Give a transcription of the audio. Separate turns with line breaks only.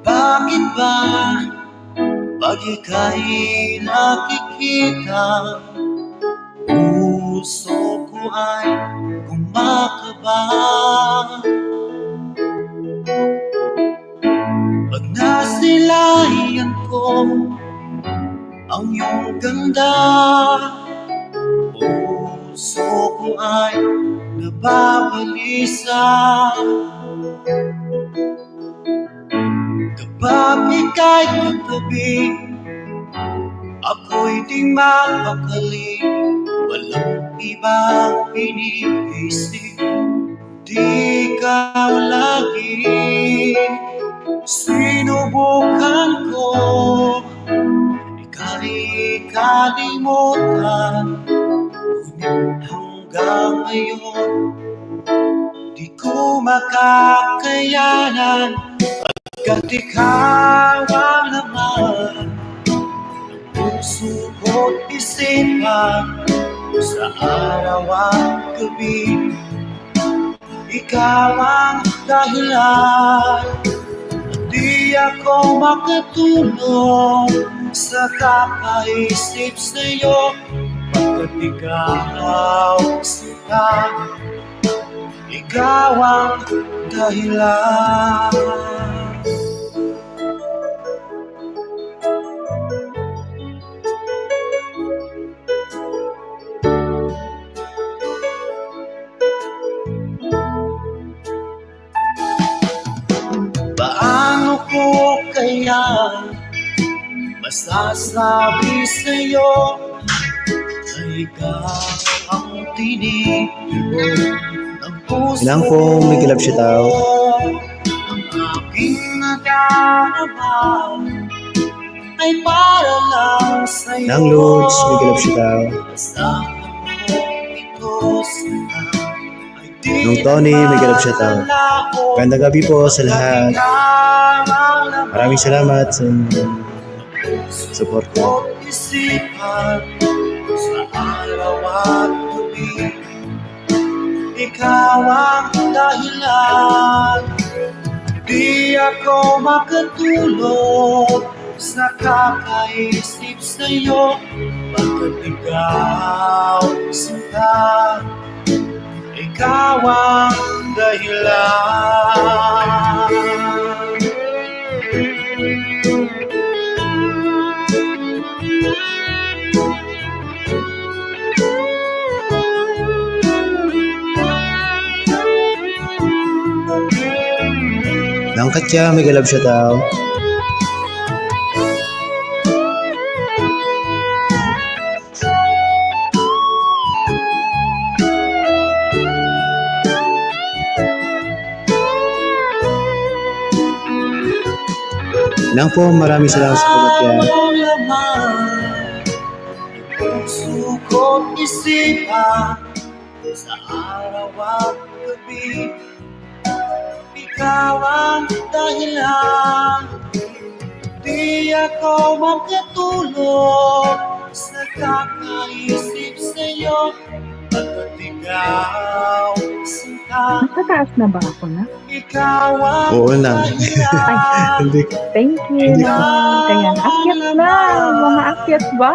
Bakit ba pag ika'y nakikita, puso ko ay kumakaba? Pag nasilayan ko ang iyong ganda, puso ko ay nababalisa. Kapag ika'y katabi, ako'y di mapakali. Walang ibang iniisip, di ikaw lagi. Sinubukan ko ika'y kalimutan, ngunit hanggang ngayon di ko makakayanan. Pagkat ikaw ang laman ng puso ko't isipan, sa araw at gabi, ikaw ang dahilan. Di ako makatulog sa kakaisip sa'yo, pagkat ikaw sinta, ikaw ang dahilan. Paano ko kaya masasabi sa'yo na ikaw ang tinitibok ng puso
Ilang po may kilap siya tao.
Ang aking nadarama ay para lang sa'yo.
Ilang loads may kilap siya tao.
Kasama mo ito sana ay di
Nung Tony may kilap siya tao. Magandang gabi po sa lahat. Maraming salamat sa support ko.
Isipan sa araw at gabi, ikaw ang dahilan. Di ako makatulog sa kakaisip sa'yo, pagkat ikaw sinta, ikaw ang dahilan.
Nangkat siya, may galab siya tao. Nang po, maraming salamat sa pagkakya.
Puso ko't isipan sa araw at gabi, ikaw ang dahilan. Di ako makatulog sa kakaisip sa'yo, pagkat ikaw sinta,
Nasa taas na ba ako na?
ikaw ang
Oo na.
dahilan.
Hindi.
Thank you naman. Kaya akyat na. Mga akyat ba?